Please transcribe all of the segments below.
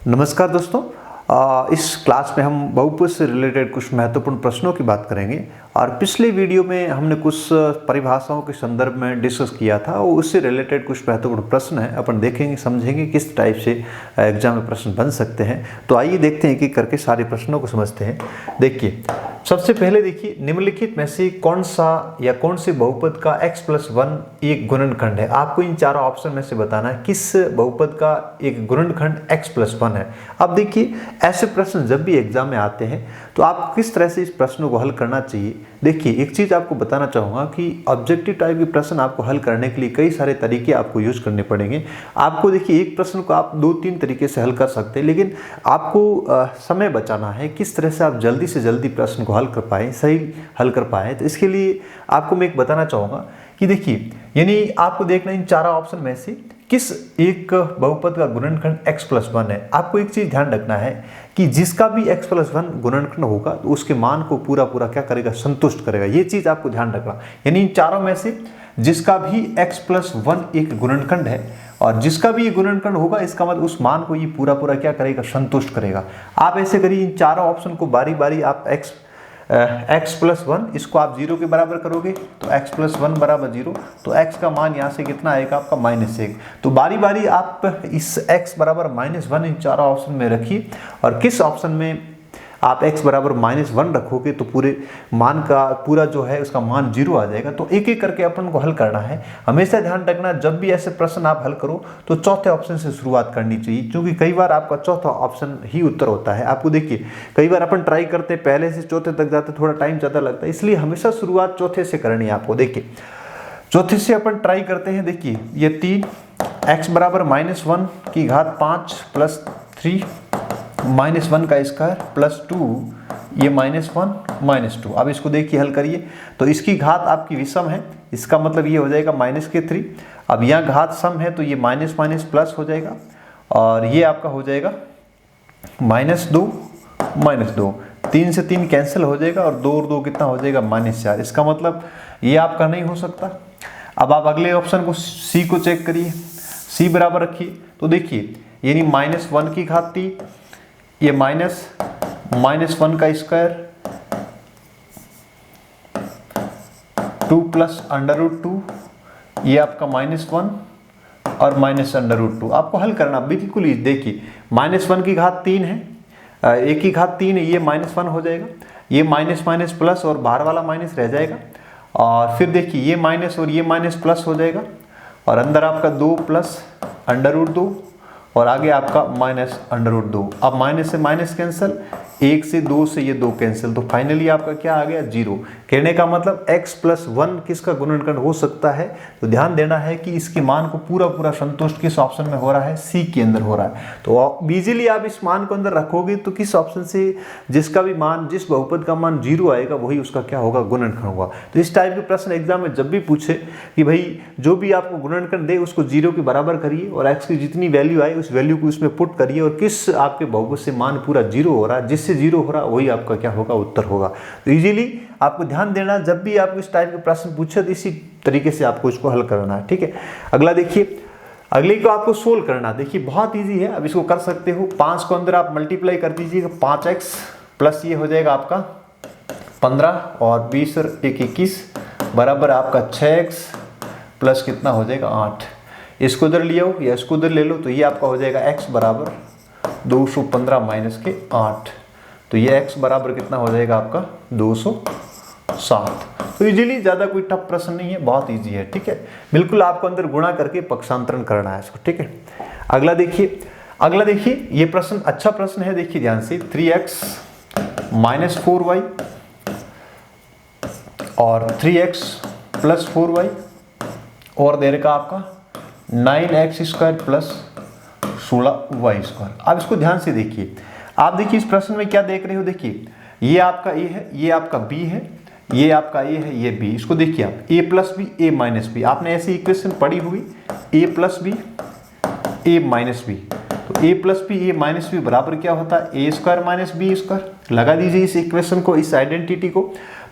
नमस्कार दोस्तों। इस क्लास में हम बहुपद से रिलेटेड कुछ महत्वपूर्ण प्रश्नों की बात करेंगे और पिछले वीडियो में हमने कुछ परिभाषाओं के संदर्भ में डिस्कस किया था और उससे रिलेटेड कुछ महत्वपूर्ण प्रश्न हैं अपन देखेंगे समझेंगे किस टाइप से एग्जाम में प्रश्न बन सकते हैं। तो आइए देखते हैं कि करके सारे प्रश्नों को समझते हैं। देखिए सबसे पहले देखिए निम्नलिखित में से कौन सा या कौन से बहुपद का x+1 एक गुणनखंड है। आपको इन चारों ऑप्शन में से बताना है किस बहुपद का एक गुणनखंड x+1 है। अब देखिए ऐसे प्रश्न जब भी एग्जाम में आते हैं तो आप किस तरह से इस प्रश्नों को हल करना चाहिए। देखिए एक चीज़ आपको बताना चाहूँगा कि ऑब्जेक्टिव टाइप के प्रश्न आपको हल करने के लिए कई सारे तरीके आपको यूज करने पड़ेंगे। आपको देखिए एक प्रश्न को आप 2-3 तरीके से हल कर सकते हैं, लेकिन आपको समय बचाना है किस तरह से आप जल्दी से जल्दी प्रश्न को हल कर पाएँ, सही हल कर पाएँ। तो इसके लिए आपको मैं एक बताना चाहूँगा कि देखिए यानी आपको देखना इन चारों ऑप्शन में से किस एक बहुपद का गुणनखंड x+1 है। आपको एक चीज ध्यान रखना है कि जिसका भी x+1 गुणनखंड होगा तो उसके मान को पूरा क्या करेगा, संतुष्ट करेगा। ये चीज आपको ध्यान रखना, यानी इन चारों में से जिसका भी x+1 एक गुणनखंड है और जिसका भी ये गुणनखंड होगा इसका मतलब उस मान को ये पूरा क्या करेगा, संतुष्ट करेगा। आप ऐसे करिए इन चारों ऑप्शन को बारी बारी आप x+1 इसको आप 0 के बराबर करोगे तो x+1 बराबर 0, तो x का मान यहाँ से कितना आएगा आपका -1। तो बारी बारी आप इस x बराबर -1 इन चारों ऑप्शन में रखिए और किस ऑप्शन में आप x बराबर -1 रखोगे तो पूरे मान का पूरा जो है उसका मान 0 आ जाएगा। तो एक एक करके अपन को हल करना है। हमेशा ध्यान रखना जब भी ऐसे प्रश्न आप हल करो तो चौथे ऑप्शन से शुरुआत करनी चाहिए, क्योंकि कई बार आपका चौथा ऑप्शन ही उत्तर होता है। आपको देखिए कई बार अपन ट्राई करते पहले से चौथे तक जाते थोड़ा टाइम ज़्यादा लगता है, इसलिए हमेशा शुरुआत चौथे से करनी है आपको। देखिए चौथे से अपन ट्राई करते हैं। देखिए ये 3 x बराबर -1 की घात 5 प्लस 3 -1 का स्क्वायर प्लस 2 ये -1 -2। अब इसको देखिए हल करिए तो इसकी घात आपकी विषम है, इसका मतलब ये हो जाएगा -3। अब यहाँ घात सम है तो ये माइनस प्लस हो जाएगा और ये आपका हो जाएगा -2 3 से 3 कैंसिल हो जाएगा और 2 और 2 कितना हो जाएगा -4। इसका मतलब ये आपका नहीं हो सकता। अब आप अगले ऑप्शन को c को चेक करिए, c बराबर रखिए तो देखिए यानी -1 की घात 3 ये -1 का स्क्वायर 2 प्लस √2 ये आपका -1 और -√2। आपको हल करना बिल्कुल ही। देखिए -1 की घात 3 है, एक की घात 3 है, ये -1 हो जाएगा, ये माइनस प्लस और बाहर वाला माइनस रह जाएगा और फिर देखिए ये माइनस और ये माइनस प्लस हो जाएगा और अंदर आपका 2 प्लस √2 और आगे आपका -√2। अब माइनस से माइनस कैंसिल, 1 से 2 से ये 2 कैंसिल, तो फाइनली आपका क्या आ गया 0। कहने का मतलब x+1 किसका गुणनखंड हो सकता है। तो ध्यान देना है कि इसके मान को पूरा संतुष्ट किस ऑप्शन में हो रहा है, सी के अंदर हो रहा है। तो इजीली आप इस मान को अंदर रखोगे तो किस ऑप्शन से जिसका भी मान, जिस बहुपद का मान 0 आएगा वही उसका क्या होगा, गुणनखंड होगा। तो इस टाइप के प्रश्न एग्जाम में जब भी पूछे कि भाई जो भी आपको गुणनखंड दे उसको 0 के बराबर करिए और x की जितनी वैल्यू आए उस वैल्यू को उसमें पुट करिए और किस आपके बहुपद से मान पूरा 0 हो रहा है, जिससे 0 हो रहा है वही आपका क्या होगा, उत्तर होगा। तो इजीली आपको ध्यान देना जब भी आपको इस टाइप के प्रश्न पूछे तो इसी तरीके से आपको इसको हल करना है, ठीक है। अगला देखिए, अगले को आपको सोल्व करना। देखिए बहुत इजी है, अब इसको कर सकते हो। 5 को अंदर आप मल्टीप्लाई कर दीजिएगा, 5x प्लस ये हो जाएगा आपका 15 और 20 और 1 21 बराबर आपका 6x प्लस कितना हो जाएगा 8। इसको उधर ले आओ या इसको उधर ले लो तो ये आपका हो जाएगा x बराबर 215 माइनस के 8, तो ये x बराबर कितना हो जाएगा आपका 207। तो इजीली ज़्यादा कोई टफ प्रश्न नहीं है, बहुत इजी है, ठीक है। बिल्कुल आपको अंदर गुणा करके पक्षांतरण करना है इसको, ठीक है। अगला देखिए ये प्रश्न अच्छा प्रश्न है, देखिए ध्यान से। 3x - 4y और 3x + 4y और दे रखा आपका 9x² प्लस 16y²। अब इसको ध्यान से देखिए। आप देखिए इस प्रश्न में क्या देख रहे हो, देखिए ये आपका a है, ये आपका b है, ये आपका a है, ये b। इसको देखिए आप a + b a - b, आपने ऐसी इक्वेशन पढ़ी हुई a + b a - b। तो a + b a - b बराबर क्या होता है, a² - b²। लगा दीजिए इस इक्वेशन को, इस आइडेंटिटी को।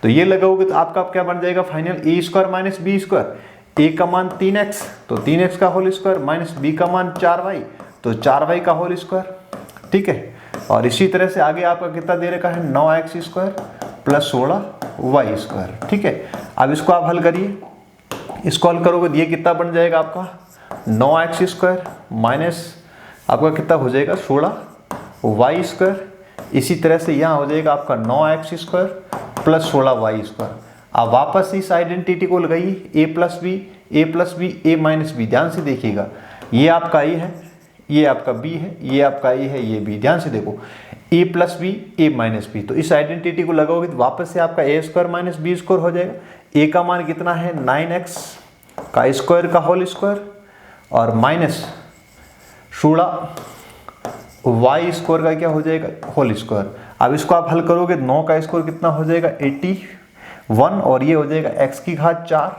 तो ये लगाओगे तो आपका क्या बन जाएगा फाइनल, a² - b²। a का मान 3x तो 3x का होल स्क्वायर माइनस b का मान 4y तो 4y का होल स्क्वायर। ठीक है। और इसी तरह से आगे आपका कितना दे रखा है 9x² प्लस 16y², ठीक है। अब इसको आप हल करिए, इसको हल करोगे तो ये कितना बन जाएगा आपका 9x² माइनस आपका कितना हो जाएगा 16y²। इसी तरह से यहाँ हो जाएगा आपका 9x² प्लस 16y²। अब वापस इस आइडेंटिटी को लगाइए, a plus B a minus B. ध्यान से देखिएगा, ये आपका a है, ये आपका b है, ये आपका a है, ये b। ध्यान से देखो a plus B a minus B. तो इस आइडेंटिटी को लगाओगे तो वापस से आपका a² माइनस b² हो जाएगा। a का मान कितना है 9x का स्क्वायर का होल स्क्वायर और माइनस 16y² का क्या हो जाएगा होल स्क्वायर। अब इसको आप हल करोगे 9 का स्क्वायर कितना हो जाएगा 81 और ये हो जाएगा x की घात 4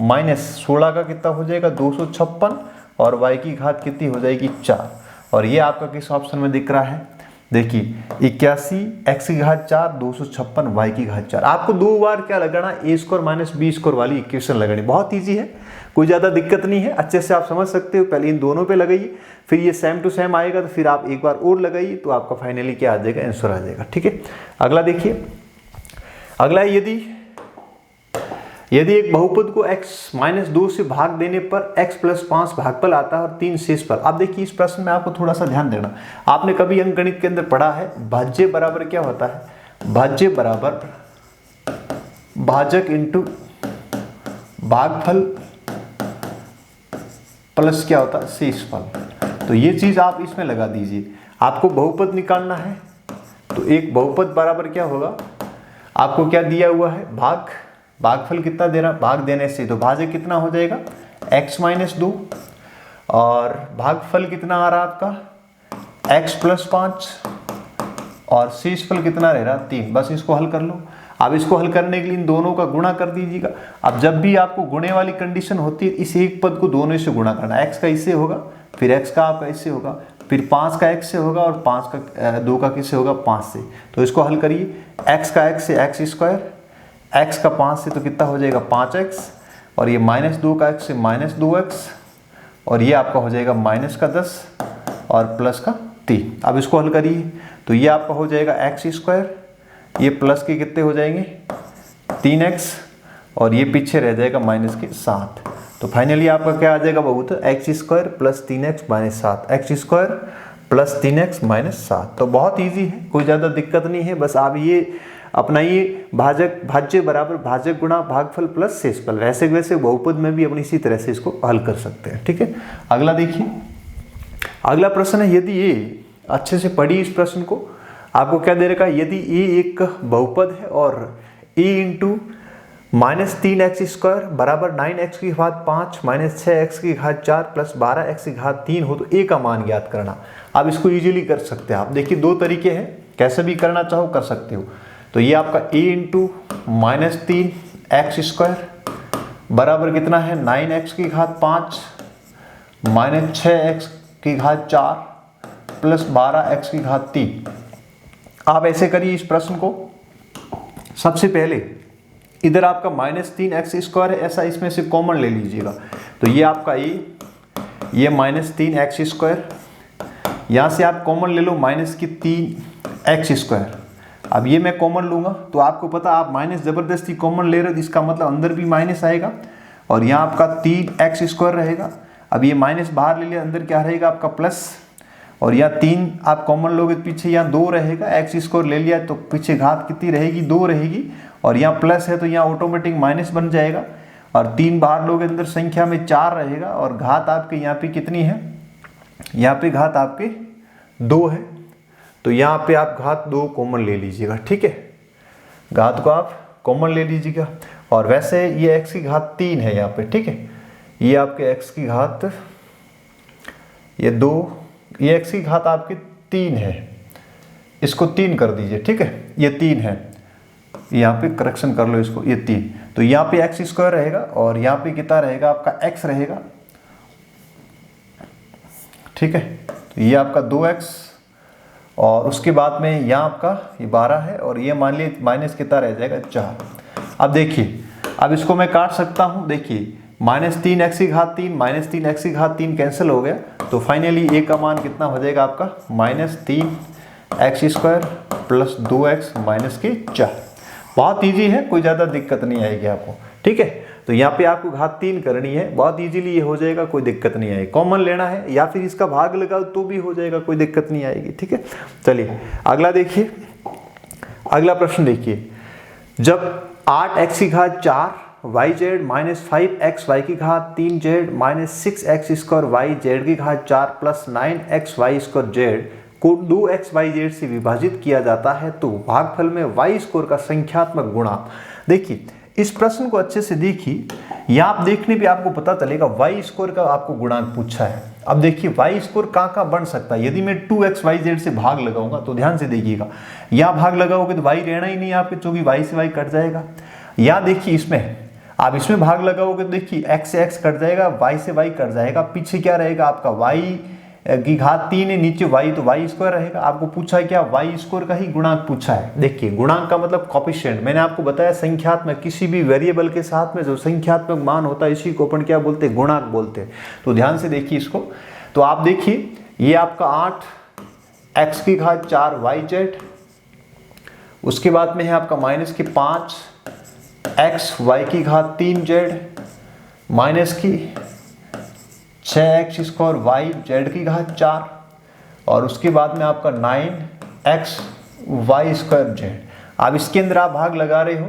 माइनस 16 का कितना हो जाएगा 256 और y की घात कितनी हो जाएगी 4। और ये आपका किस ऑप्शन में दिख रहा है, देखिए 81 x की घात 4 256 y की घात 4। आपको दो बार क्या लगाना a² माइनस b² वाली इक्वेशन लगानी, बहुत ईजी है, कोई ज़्यादा दिक्कत नहीं है, अच्छे से आप समझ सकते हो। पहले इन दोनों पे लगाइए, फिर ये सेम टू सेम आएगा तो फिर आप एक बार और लगाइए तो आपका फाइनली क्या आ जाएगा आंसर आ जाएगा, ठीक है। अगला देखिए, अगला है यदि एक बहुपद को x माइनस 2 से भाग देने पर x प्लस 5 भागफल आता है और 3 शेष पर। अब देखिए इस प्रश्न में आपको थोड़ा सा ध्यान देना, आपने कभी अंकगणित के अंदर पढ़ा है भाज्य बराबर क्या होता है, भाज्य बराबर भाजक इंटू भागफल प्लस क्या होता है शेषफल। तो ये चीज आप इसमें लगा दीजिए। आपको बहुपद निकालना है तो एक बहुपद बराबर क्या होगा, आपको क्या दिया हुआ है भागफल कितना दे रहा, भाग देने से तो भाजक कितना हो जाएगा x माइनस 2 और भागफल कितना आ रहा आपका x प्लस 5 और शेषफल कितना रह रहा 3। बस इसको हल कर लो। अब इसको हल करने के लिए इन दोनों का गुणा कर दीजिएगा। अब जब भी आपको गुणे वाली कंडीशन होती है इस एक पद को दोनों से गुणा करना, x का इससे होगा, फिर x का आपका इससे होगा, फिर 5 का x से होगा और 5 का 2 का किससे होगा 5 से। तो इसको हल करिए, x का x से x², x का 5 से तो कितना हो जाएगा 5x और ये माइनस 2 का x से माइनस 2x और ये आपका हो जाएगा माइनस का 10 और प्लस का 3। अब इसको हल करिए तो ये आपका हो जाएगा x², ये प्लस के कितने हो जाएंगे 3x और ये पीछे रह जाएगा माइनस के 7। तो फाइनली आपका क्या आ जाएगा बहुत x² plus 3x minus 7, x² plus 3x minus 7। तो बहुत ईजी है, कोई ज़्यादा दिक्कत नहीं है। बस आप ये अपनाइए भाज्य बराबर भाजक गुणा भागफल प्लस शेषफल। वैसे वैसे बहुपद में भी अपनी इसी तरह से इसको हल कर सकते हैं, ठीक है। अगला देखिए, अगला प्रश्न है, यदि ये अच्छे से पढ़िए इस प्रश्न को, आपको क्या दे रखा है, यदि ए एक बहुपद है और a इंटू माइनस 3x² बराबर 9x की घात 5 माइनस 6x की घात 4 प्लस 12x की घात 3 हो तो a का मान ज्ञात करना। आप इसको इजीली कर सकते हैं। आप देखिए दो तरीके हैं, कैसे भी करना चाहो कर सकते हो। तो ये आपका a इंटू माइनस 3x² बराबर कितना है 9x की घात 5 माइनस 6x की घात 4 प्लस 12x की घात 3। आप ऐसे करिए इस प्रश्न को, सबसे पहले इधर आपका माइनस 3x² है, ऐसा इसमें से कॉमन ले लीजिएगा। तो ये आपका ये माइनस 3x², यहाँ से आप कॉमन ले लो माइनस की 3x²। अब ये मैं कॉमन लूँगा तो आपको पता, आप माइनस ज़बरदस्ती कॉमन ले रहे हो तो इसका मतलब अंदर भी माइनस आएगा और यहाँ आपका 3x² रहेगा। अब ये माइनस बाहर ले लिया, अंदर क्या रहेगा आपका प्लस, और यहाँ 3 आप कॉमन लोगे तो पीछे यहाँ 2 रहेगा। x² ले लिया तो पीछे घात कितनी रहेगी 2 रहेगी और यहाँ प्लस है तो यहाँ ऑटोमेटिक माइनस बन जाएगा और 3 बाहर लोगे अंदर संख्या में 4 रहेगा और घात आपके यहाँ पे कितनी है, यहाँ पे घात आपके 2 है। तो यहाँ पे आप घात 2 कॉमन ले लीजिएगा, ठीक है, घात को आप कॉमन ले लीजिएगा। और वैसे ये x की घात 3 है यहाँ पे, ठीक है, ये आपके x की घात ये 2, ये x की घात आपकी 3 है, इसको 3 कर दीजिए, ठीक है, ये 3 है, यहाँ पे करेक्शन कर लो इसको, ये 3। तो यहाँ पे x² रहेगा और यहाँ पे कितना रहेगा आपका x रहेगा, ठीक है। तो ये आपका 2x और उसके बाद में यहाँ आपका ये 12 है और ये मान लीजिए माइनस कितना रह जाएगा 4। अब देखिए, अब इसको मैं काट सकता हूँ, देखिए माइनस 3x की घात 3 माइनस 3x की घात 3 कैंसिल हो गया तो फाइनली ए का मान कितना हो जाएगा आपका -3x² प्लस 2x माइनस के 4। बहुत ईजी है, कोई ज़्यादा दिक्कत नहीं आएगी आपको। ठीक है, तो यहाँ पे आपको घात 3 करनी है, बहुत इजीली ये हो जाएगा, कोई दिक्कत नहीं आएगी। कॉमन लेना है या फिर इसका भाग लगाओ तो भी हो जाएगा, कोई दिक्कत नहीं आएगी। ठीक है, चलिए अगला देखिए, अगला प्रश्न देखिए। जब 8x⁴ yz minus 5xy⁴ minus 6x² yz⁴ plus 9xy² को 2xyz से विभाजित किया जाता है तो भागफल में y² का संख्यात्मक गुणांक। देखिए इस प्रश्न को अच्छे से देखिए, यहाँ आप देखने पे आपको पता चलेगा y² का आपको गुणांक पूछा है। अब देखिए y² कहाँ बन सकता है। यदि मैं 2xyz से भाग लगाऊंगा तो ध्यान से देखिएगा, यहाँ भाग लगाओगे तो y रहना ही नहीं आपके, क्योंकि y से y कट जाएगा। यहाँ देखिए इसमें आप इसमें भाग लगाओगे तो देखिए x से x कट जाएगा, y से y कट जाएगा, पीछे क्या रहेगा आपका y⁴ है, नीचे y तो y² रहेगा। आपको पूछा है क्या, y² का ही गुणांक पूछा है। देखिए गुणांक का मतलब कोफिशिएंट, मैंने आपको बताया संख्यात्मक, किसी भी वेरिएबल के साथ में जो संख्यात्मक मान होता है इसी को अपन क्या बोलते हैं, गुणांक बोलते हैं। तो ध्यान से देखिए इसको, तो आप देखिए ये आपका 8x⁴ yz, उसके बाद में है आपका -5xy⁴ माइनस की 6x² yz⁴ और उसके बाद में आपका 9xy²z। अब इसके अंदर आप भाग लगा रहे हो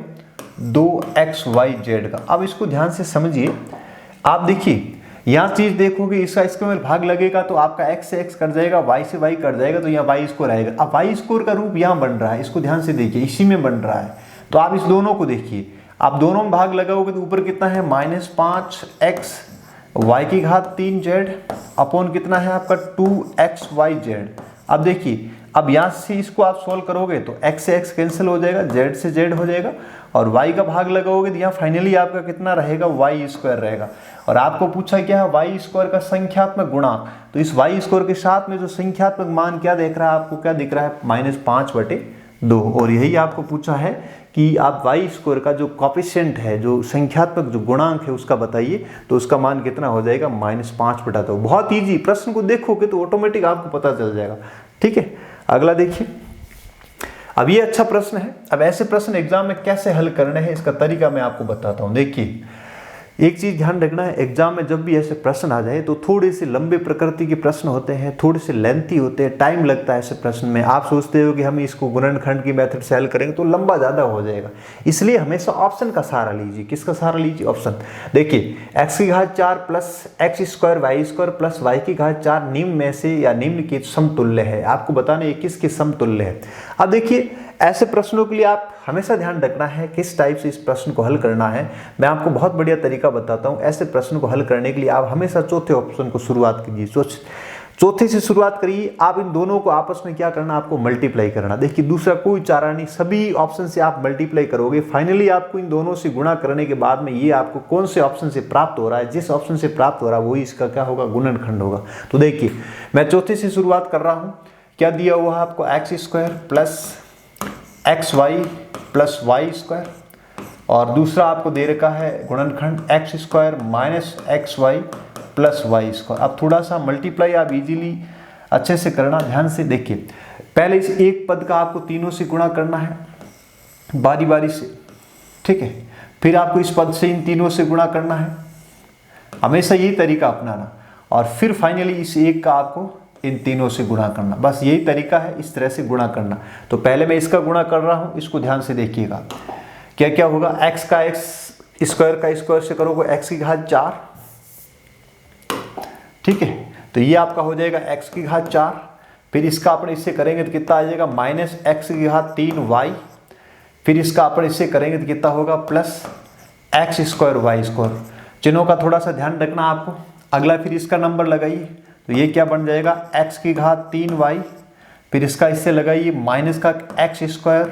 2xyz का। अब इसको ध्यान से समझिए, आप देखिए यहाँ चीज देखोगे, इसके में भाग लगेगा तो आपका x से x कट जाएगा, y से y कट जाएगा, तो यहाँ y² आएगा। अब y² का रूप यहाँ बन रहा है, इसको ध्यान से देखिए, इसी में बन रहा है। तो आप इस दोनों को देखिए, आप दोनों में भाग लगाओगे तो ऊपर कितना है -5xy⁴ अपॉन कितना है आपका 2xyz। अब देखिए, अब यहाँ से इसको आप सोल्व करोगे तो x से x कैंसिल हो जाएगा, z से z हो जाएगा, और y का भाग लगाओगे तो यहाँ फाइनली आपका कितना रहेगा, y² रहेगा। और आपको पूछा क्या है, y² का संख्यात्मक गुणांक। तो इस y² के साथ में जो संख्यात्मक मान क्या देख रहा है, आपको क्या दिख रहा है, -5/2। और यही आपको पूछा है कि आप y² का जो कोफिशिएंट है, जो संख्यात्मक जो गुणांक है उसका बताइए, तो उसका मान कितना हो जाएगा, -5/2। बहुत ईजी, प्रश्न को देखोगे तो ऑटोमेटिक आपको पता चल जाएगा। ठीक है, अगला देखिए। अब ये अच्छा प्रश्न है। अब ऐसे प्रश्न एग्जाम में कैसे हल करने हैं, इसका तरीका मैं आपको बताता हूँ। देखिए एक चीज ध्यान रखना है, एग्जाम में जब भी ऐसे प्रश्न आ जाए तो थोड़े से लंबे प्रकृति के प्रश्न होते हैं, थोड़े से लेंथी होते हैं, टाइम लगता है ऐसे प्रश्न में। आप सोचते हो कि हम इसको गुणनखंड की मेथड से हल करेंगे तो लंबा ज़्यादा हो जाएगा, इसलिए हमेशा ऑप्शन का सहारा लीजिए। किसका सहारा लीजिए, ऑप्शन। देखिए x⁴ plus x² y² plus y⁴ निम्न में से या निम्न के समतुल्य है। आपको बताना है किसके समतुल्य है। अब देखिए ऐसे प्रश्नों के लिए आप हमेशा ध्यान रखना है किस टाइप से इस प्रश्न को हल करना है। मैं आपको बहुत बढ़िया तरीका बताता हूँ। ऐसे प्रश्न को हल करने के लिए आप हमेशा चौथे ऑप्शन को शुरुआत कीजिए, चौथे से शुरुआत करिए। आप इन दोनों को आपस में क्या करना, आपको मल्टीप्लाई करना। देखिए दूसरा कोई चारा नहीं, सभी ऑप्शन से आप मल्टीप्लाई करोगे, फाइनली आपको इन दोनों से गुणा करने के बाद में ये आपको कौन से ऑप्शन से प्राप्त हो रहा है, जिस ऑप्शन से प्राप्त हो रहा है वही इसका क्या होगा, गुणनखंड होगा। तो देखिए मैं चौथे से शुरुआत कर रहा हूँ। क्या दिया हुआ है आपको, x² plus xy plus y², और दूसरा आपको दे रखा है गुणनखंड x² minus xy plus y²। अब थोड़ा सा मल्टीप्लाई आप इजीली अच्छे से करना, ध्यान से देखिए। पहले इस एक पद का आपको तीनों से गुणा करना है बारी बारी से, ठीक है। फिर आपको इस पद से इन तीनों से गुणा करना है, हमेशा यही तरीका अपनाना। और फिर फाइनली इस एक का आपको इन तीनों से गुणा करना, बस यही तरीका है, इस तरह से गुणा करना। तो पहले मैं इसका गुणा कर रहा हूं, इसको ध्यान से देखिएगा। क्या क्या होगा, x का स्क्वायर से करोगे x⁴, ठीक है। तो ये आपका हो जाएगा x⁴। फिर इसका अपन इससे करेंगे तो कितना आ जाएगा, -x⁴y। फिर इसका अपन इससे करेंगे तो कितना होगा, प्लस x² y²। चिन्हों का थोड़ा सा ध्यान रखना आपको। अगला फिर इसका नंबर लगाइए, तो ये क्या बन जाएगा, x⁴y। फिर इसका इससे लगाइए माइनस का x²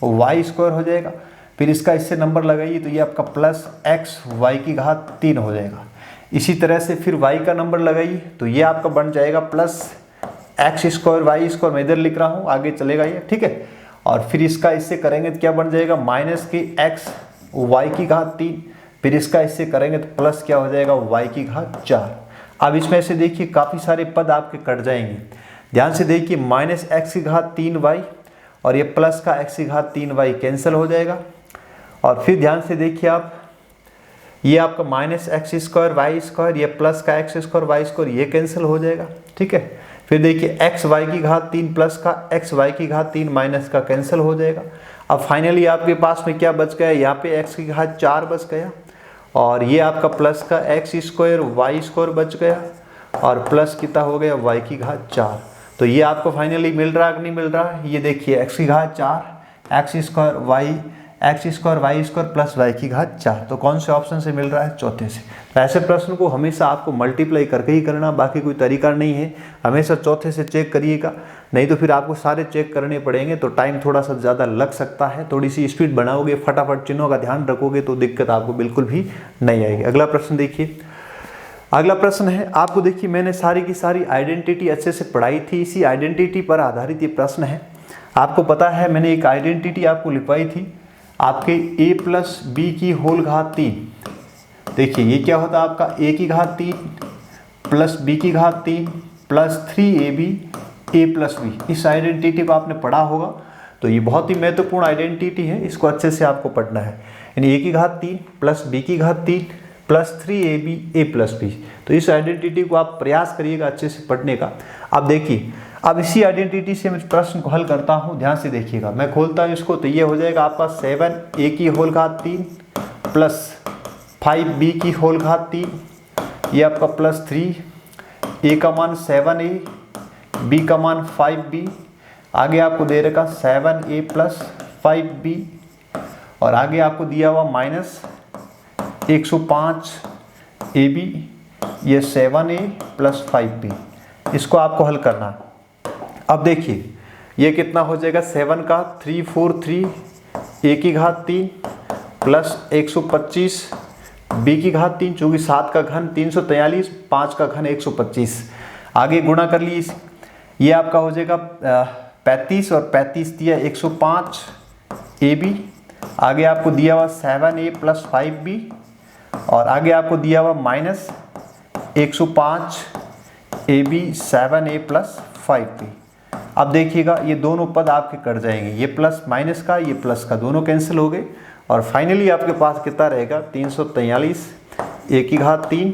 y² हो जाएगा। फिर इसका इससे नंबर लगाइए तो ये आपका प्लस xy⁴ हो जाएगा। इसी तरह से फिर y का नंबर लगाइए तो ये आपका बन जाएगा प्लस x² y²। मैं इधर लिख रहा हूँ, आगे चलेगा ये, ठीक है। और फिर इसका इससे करेंगे तो क्या बन जाएगा, माइनस की xy⁴। फिर इसका इससे करेंगे तो प्लस क्या हो जाएगा, y⁴। अब इसमें से देखिए काफ़ी सारे पद आपके कट जाएंगे। ध्यान से देखिए, माइनस एक्स की घात 3y और ये प्लस का x की घात 3y कैंसिल हो जाएगा। और फिर ध्यान से देखिए आप, ये आपका minus X square Y square, ये प्लस का एक्स स्क्वायर वाई स्क्वायर, ये कैंसिल हो जाएगा। ठीक है, फिर देखिए एक्स वाई की घात 3 प्लस का एक्स वाई की घात 3 माइनस का कैंसिल हो जाएगा। अब फाइनली आपके पास में क्या बच गया, यहाँ पे एक्स की घात 4 बच गया और ये आपका प्लस का एक्स स्क्वायर वाई स्क्वायर बच गया और प्लस कितना हो गया वाई की घात 4। तो ये आपको फाइनली मिल रहा है कि नहीं मिल रहा है, ये देखिए एक्स की घात 4 X square Y square plus Y की घात 4। तो कौन से ऑप्शन से मिल रहा है, चौथे से। तो ऐसे प्रश्न को हमेशा आपको मल्टीप्लाई करके ही करना, बाकी कोई तरीका नहीं है। हमेशा चौथे से चेक करिएगा, नहीं तो फिर आपको सारे चेक करने पड़ेंगे तो टाइम थोड़ा सा ज़्यादा लग सकता है। थोड़ी सी स्पीड बनाओगे, फटाफट चिन्हों का ध्यान रखोगे तो दिक्कत आपको बिल्कुल भी नहीं आएगी। अगला प्रश्न देखिए, अगला प्रश्न है आपको, देखिए मैंने सारी की सारी आइडेंटिटी अच्छे से पढ़ाई थी, इसी आइडेंटिटी पर आधारित ये प्रश्न है। आपको पता है मैंने एक आइडेंटिटी आपको लिखवाई थी, आपके a प्लस बी की होल घात 3। देखिए ये क्या होता है आपका a की घात 3 प्लस b की घात 3 plus 3ab a plus b। इस आइडेंटिटी को आपने पढ़ा होगा, तो ये बहुत ही महत्वपूर्ण आइडेंटिटी है, इसको अच्छे से आपको पढ़ना है। यानी a की घात 3 प्लस b की घात 3 plus 3ab a plus b। तो इस आइडेंटिटी को आप प्रयास करिएगा अच्छे से पढ़ने का। अब देखिए, अब इसी आइडेंटिटी से मैं प्रश्न को हल करता हूं, ध्यान से देखिएगा। मैं खोलता हूं इसको, तो ये हो जाएगा आपका 7a की होल घात 3 प्लस 5b की होल घात 3, ये आपका प्लस 3, a का मान 7a, b का मान 5b, आगे आपको दे रखा 7a प्लस 5b और आगे आपको दिया हुआ माइनस 105 ab, ये 7a प्लस 5b। इसको आपको हल करना है। अब देखिए ये कितना हो जाएगा, 7 का 343 a की घात 3 प्लस 125 b की घात 3, चूँकि 7 का घन 343, 5 का घन 125, आगे गुणा कर लिए। ये आपका हो जाएगा 35 और 35 दिया 105 ab, आगे आपको दिया हुआ 7a प्लस 5b और आगे आपको दिया हुआ minus 105 ab 7a plus 5b। अब देखिएगा ये दोनों पद आपके कट जाएंगे, ये प्लस माइनस का ये प्लस का दोनों कैंसिल हो गए और फाइनली आपके पास कितना रहेगा 343 a की घात 3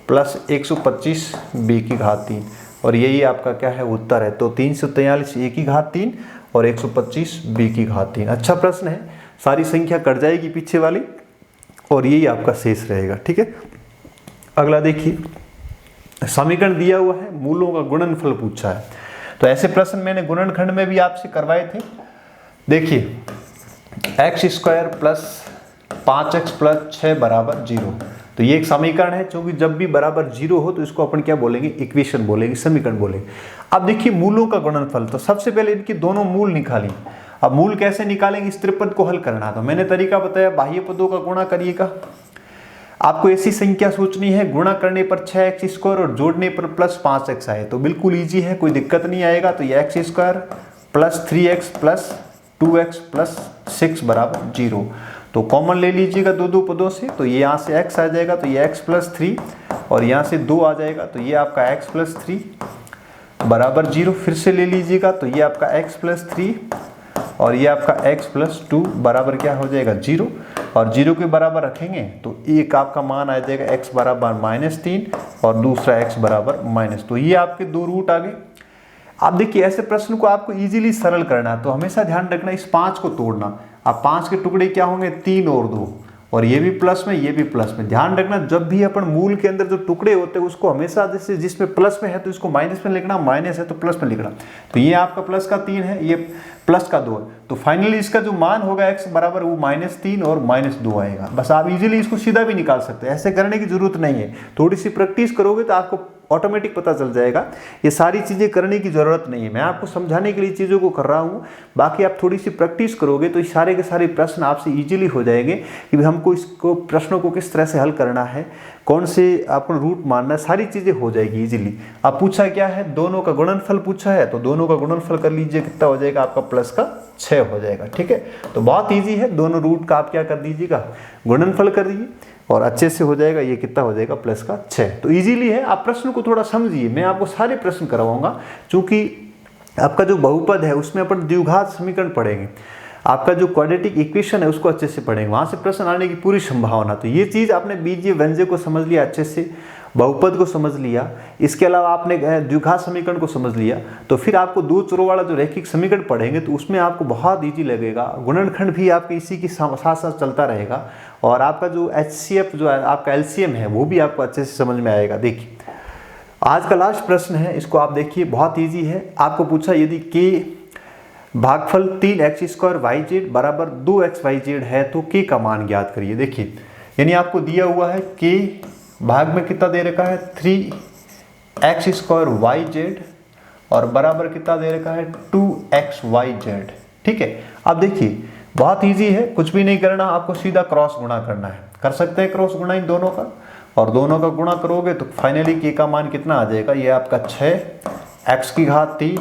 प्लस 125 b की घात 3 और यही आपका क्या है उत्तर है। तो 343 a की घात 3 और 125 b की घात 3। अच्छा प्रश्न है, सारी संख्या कट जाएगी पीछे वाली और यही आपका शेष रहेगा। ठीक है, अगला देखिए, समीकरण दिया हुआ है, मूलों का गुणनफल पूछा है। तो ऐसे प्रश्न मैंने गुणनखंड में भी आपसे करवाए थे। देखिए x square plus 5x plus 6 बराबर 0। तो ये एक समीकरण है, क्योंकि जब भी बराबर 0 हो तो इसको अपन क्या बोलेंगे, इक्वेशन बोलेंगे, समीकरण बोलेंगे। अब देखिए मूलों का गुणनफल, तो सबसे पहले इनके दोनों मूल निकालिए। अब मूल कैसे निकालेंगे, इस त्रिपद को हल करना। तो मैंने तरीका बताया, बाह्य पदों का गुणा करिएगा। आपको ऐसी संख्या सोचनी है गुणा करने पर 6x स्क्वायर और जोड़ने पर प्लस 5x आए, तो बिल्कुल इजी है, कोई दिक्कत नहीं आएगा। तो ये x square plus 3x plus 2x plus 6 बराबर 0। तो कॉमन ले लीजिएगा दो पदों से, तो ये यहाँ से x आ जाएगा, तो ये x प्लस 3 और यहाँ से 2 आ जाएगा, तो ये आपका x प्लस 3 बराबर 0। फिर से ले लीजिएगा, तो ये आपका x प्लस 3 और ये आपका x प्लस 2 बराबर क्या हो जाएगा 0 और 0 के बराबर रखेंगे तो एक आपका मान आ जाएगा x बराबर -3 और दूसरा x बराबर -। तो ये आपके दो रूट आ गए। आप देखिए ऐसे प्रश्न को आपको इजीली सरल करना है, तो हमेशा ध्यान रखना इस 5 को तोड़ना। अब 5 के टुकड़े क्या होंगे, 3 और 2 और ये भी प्लस में ये भी प्लस में। ध्यान रखना जब भी अपन मूल के अंदर जो टुकड़े होते हैं उसको हमेशा जैसे जिसमें प्लस में है तो इसको माइनस में लिखना, माइनस है तो प्लस में लिखना। तो ये आपका प्लस का 3 है, ये प्लस का 2 है, तो फाइनली इसका जो मान होगा x बराबर वो -3 और -2 आएगा। बस आप इजीली इसको सीधा भी निकाल सकते हैं, ऐसे करने की जरूरत नहीं है। थोड़ी सी प्रैक्टिस करोगे तो आपको ऑटोमेटिक पता चल जाएगा। ये सारी चीज़ें करने की ज़रूरत नहीं है, मैं आपको समझाने के लिए चीज़ों को कर रहा हूँ। बाकी आप थोड़ी सी प्रैक्टिस करोगे तो सारे के सारे प्रश्न आपसे इजीली हो जाएंगे कि हमको इसको प्रश्नों को किस तरह से हल करना है, कौन से आपको रूट मानना है, सारी चीज़ें हो जाएगी इजीली। अब पूछा क्या है, दोनों का गुणनफल पूछा है, तो दोनों का गुणनफल कर लीजिए, कितना हो जाएगा आपका प्लस का 6 हो जाएगा। ठीक है, तो बहुत ईजी है, दोनों रूट का आप क्या कर दीजिएगा, गुणनफल कर दीजिए। और अच्छे से हो जाएगा। ये कितना हो जाएगा, प्लस का 6। तो इजीली है, आप प्रश्न को थोड़ा समझिए। मैं आपको सारे प्रश्न करवाऊंगा, क्योंकि आपका जो बहुपद है उसमें अपन द्विघात समीकरण पढ़ेंगे, आपका जो क्वाड्रेटिक इक्वेशन है उसको अच्छे से पढ़ेंगे, वहाँ से प्रश्न आने की पूरी संभावना। तो ये चीज़ आपने बीजीय व्यंजक को समझ लिया अच्छे से, बहुपद को समझ लिया, इसके अलावा आपने द्विघात समीकरण को समझ लिया, तो फिर आपको दो चरों वाला जो रैखिक समीकरण पढ़ेंगे तो उसमें आपको बहुत ईजी लगेगा। गुणनखंड भी आपके इसी के साथ साथ चलता रहेगा, और आपका जो HCF जो है आपका LCM है वो भी आपको अच्छे से समझ में आएगा। देखिए आज का लास्ट प्रश्न है, इसको आप देखिए, बहुत ईजी है। आपको पूछा यदि k भागफल 3x² yz बराबर 2xyz है तो k का मान ज्ञात करिए। देखिए यानी आपको दिया हुआ है k भाग में कितना दे रखा है 3x² yz और बराबर कितना दे रखा है 2xyz। ठीक है, अब देखिए बहुत इजी है, कुछ भी नहीं करना, आपको सीधा क्रॉस गुणा करना है। कर सकते हैं क्रॉस गुणा इन दोनों का, और दोनों का गुणा करोगे तो फाइनली k का मान कितना आ जाएगा, ये आपका 6 x⁻³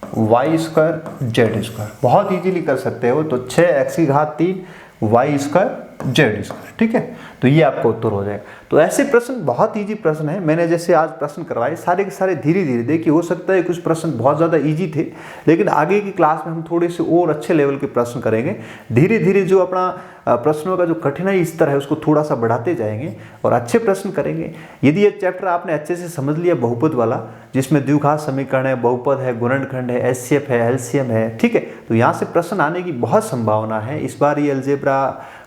y²z²। बहुत इजीली कर सकते हो, तो 6 x⁻³ y²z²। ठीक है, तो ये आपका उत्तर हो जाएगा। तो ऐसे प्रश्न बहुत इजी प्रश्न है, मैंने जैसे आज प्रश्न करवाए सारे के सारे धीरे धीरे देखिए, हो सकता है कुछ प्रश्न बहुत ज़्यादा इजी थे, लेकिन आगे की क्लास में हम थोड़े से और अच्छे लेवल के प्रश्न करेंगे। धीरे धीरे जो अपना प्रश्नों का जो कठिनाई स्तर है उसको थोड़ा सा बढ़ाते जाएंगे और अच्छे प्रश्न करेंगे। यदि ये चैप्टर आपने अच्छे से समझ लिया बहुपद वाला, जिसमें द्विघात समीकरण है, बहुपद है, गुणनखंड है, HCF है, LCM है, ठीक है, तो यहाँ से प्रश्न आने की बहुत संभावना है। इस बार ये अलजेब्रा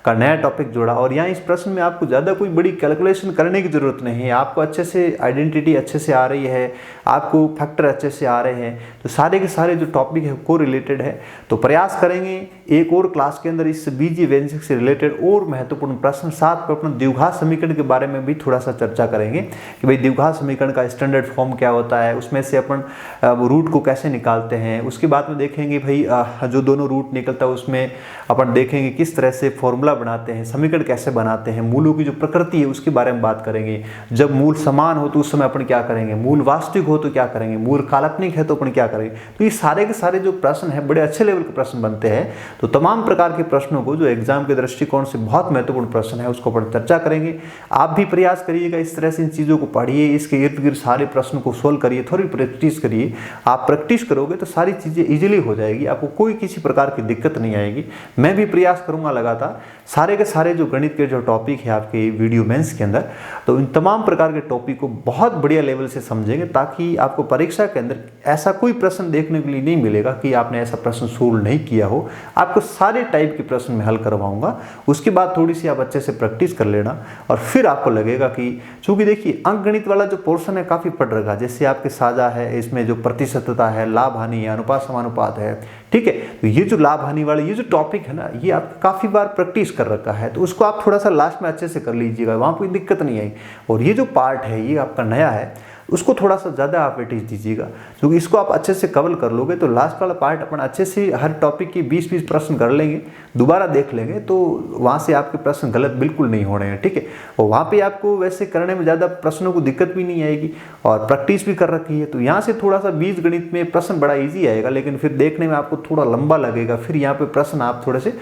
का नया टॉपिक जोड़ा, और यहाँ इस प्रश्न में आपको ज़्यादा कोई बड़ी कैलकुलेशन करने की ज़रूरत नहीं है। आपको अच्छे से आइडेंटिटी अच्छे से आ रही है, आपको फैक्टर अच्छे से आ रहे हैं, तो सारे के सारे जो टॉपिक है को रिलेटेड है। तो प्रयास करेंगे एक और क्लास के अंदर इस बीजीय व्यंजक से रिलेटेड और महत्वपूर्ण प्रश्न, साथ में अपना द्विघात समीकरण के बारे में भी थोड़ा सा चर्चा करेंगे कि भाई द्विघात समीकरण का स्टैंडर्ड फॉर्म क्या होता है, उसमें से अपन रूट को कैसे निकालते हैं। उसके बाद में देखेंगे भाई जो दोनों रूट निकलता है उसमें अपन देखेंगे किस तरह से फॉर्मूला बनाते हैं, समीकरण कैसे बनाते हैं, मूलों की जो प्रकृति है उसके बारे में बात करेंगे। जब मूल समान हो तो उस समय अपन क्या करेंगे, मूल वास्तविक हो तो क्या करेंगे, मूल काल्पनिक है तो अपन क्या करेंगे। तो ये सारे के सारे जो प्रश्न हैं बड़े अच्छे लेवल के प्रश्न बनते हैं। तो तमाम प्रकार के प्रश्नों को जो एग्जाम के दृष्टिकोण से बहुत महत्वपूर्ण प्रश्न है उसको अपन चर्चा करेंगे। आप भी प्रयास करिएगा इस तरह से इन चीज़ों को पढ़िए, इसके इर्द गिर्द सारे प्रश्न को सोल्व करिए, थोड़ी प्रैक्टिस करिए। आप प्रैक्टिस करोगे तो सारी चीज़ें इजीली हो जाएगी, आपको कोई किसी प्रकार की दिक्कत नहीं आएगी। मैं भी प्रयास करूंगा लगातार सारे के सारे जो गणित के जो टॉपिक है आपके वीडियो मेंस के अंदर, तो इन तमाम प्रकार के टॉपिक को बहुत बढ़िया लेवल से समझेंगे, ताकि आपको परीक्षा के अंदर ऐसा कोई प्रश्न देखने के लिए नहीं मिलेगा कि आपने ऐसा प्रश्न सोल्व नहीं किया हो। आपको सारे टाइप के प्रश्न में हल करवाऊंगा। उसके बाद थोड़ी सी आप अच्छे से प्रैक्टिस कर लेना, और फिर आपको लगेगा कि चूंकि देखिए अंक गणित वाला जो पोर्शन है काफ़ी पढ़ रखा, जैसे आपके साझा है, इसमें जो प्रतिशतता है, लाभ हानि है, अनुपात समानुपात है, ठीक है, तो ये जो लाभ हानि वाले ये जो टॉपिक है ना, ये आप काफ़ी बार प्रैक्टिस कर रखा है, तो उसको आप थोड़ा सा लास्ट में अच्छे से कर लीजिएगा, वहाँ कोई दिक्कत नहीं आई। और ये जो पार्ट है ये आपका नया है, उसको थोड़ा सा ज़्यादा आप वेटेज दीजिएगा, क्योंकि इसको आप अच्छे से कवर कर लोगे तो लास्ट वाला पार्ट अपन अच्छे से हर टॉपिक के 20-20 प्रश्न कर लेंगे, दोबारा देख लेंगे, तो वहाँ से आपके प्रश्न गलत बिल्कुल नहीं हो रहे हैं। ठीक है, और वहाँ पे आपको वैसे करने में ज़्यादा प्रश्नों को दिक्कत भी नहीं आएगी, और प्रैक्टिस भी कर रखी है, तो यहाँ से थोड़ा सा बीजगणित में प्रश्न बड़ा ईजी आएगा, लेकिन फिर देखने में आपको थोड़ा लंबा लगेगा, फिर यहाँ पे प्रश्न आप थोड़े से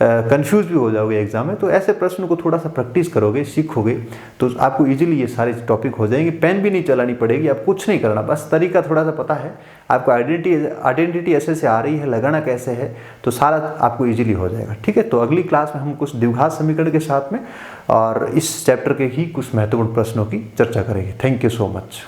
कंफ्यूज भी हो जाओगे एग्जाम में। तो ऐसे प्रश्न को थोड़ा सा प्रैक्टिस करोगे, सीखोगे, तो आपको इजीली ये सारे टॉपिक हो जाएंगे। पेन भी नहीं चलानी पड़ेगी, आप कुछ नहीं करना, बस तरीका थोड़ा सा पता है आपको, आइडेंटिटी ऐसे से आ रही है, लगाना कैसे है, तो सारा आपको इजीली हो जाएगा। ठीक है, तो अगली क्लास में हम कुछ द्विघात समीकरण के साथ में और इस चैप्टर के ही कुछ महत्वपूर्ण प्रश्नों की चर्चा करेंगे। Thank you so much.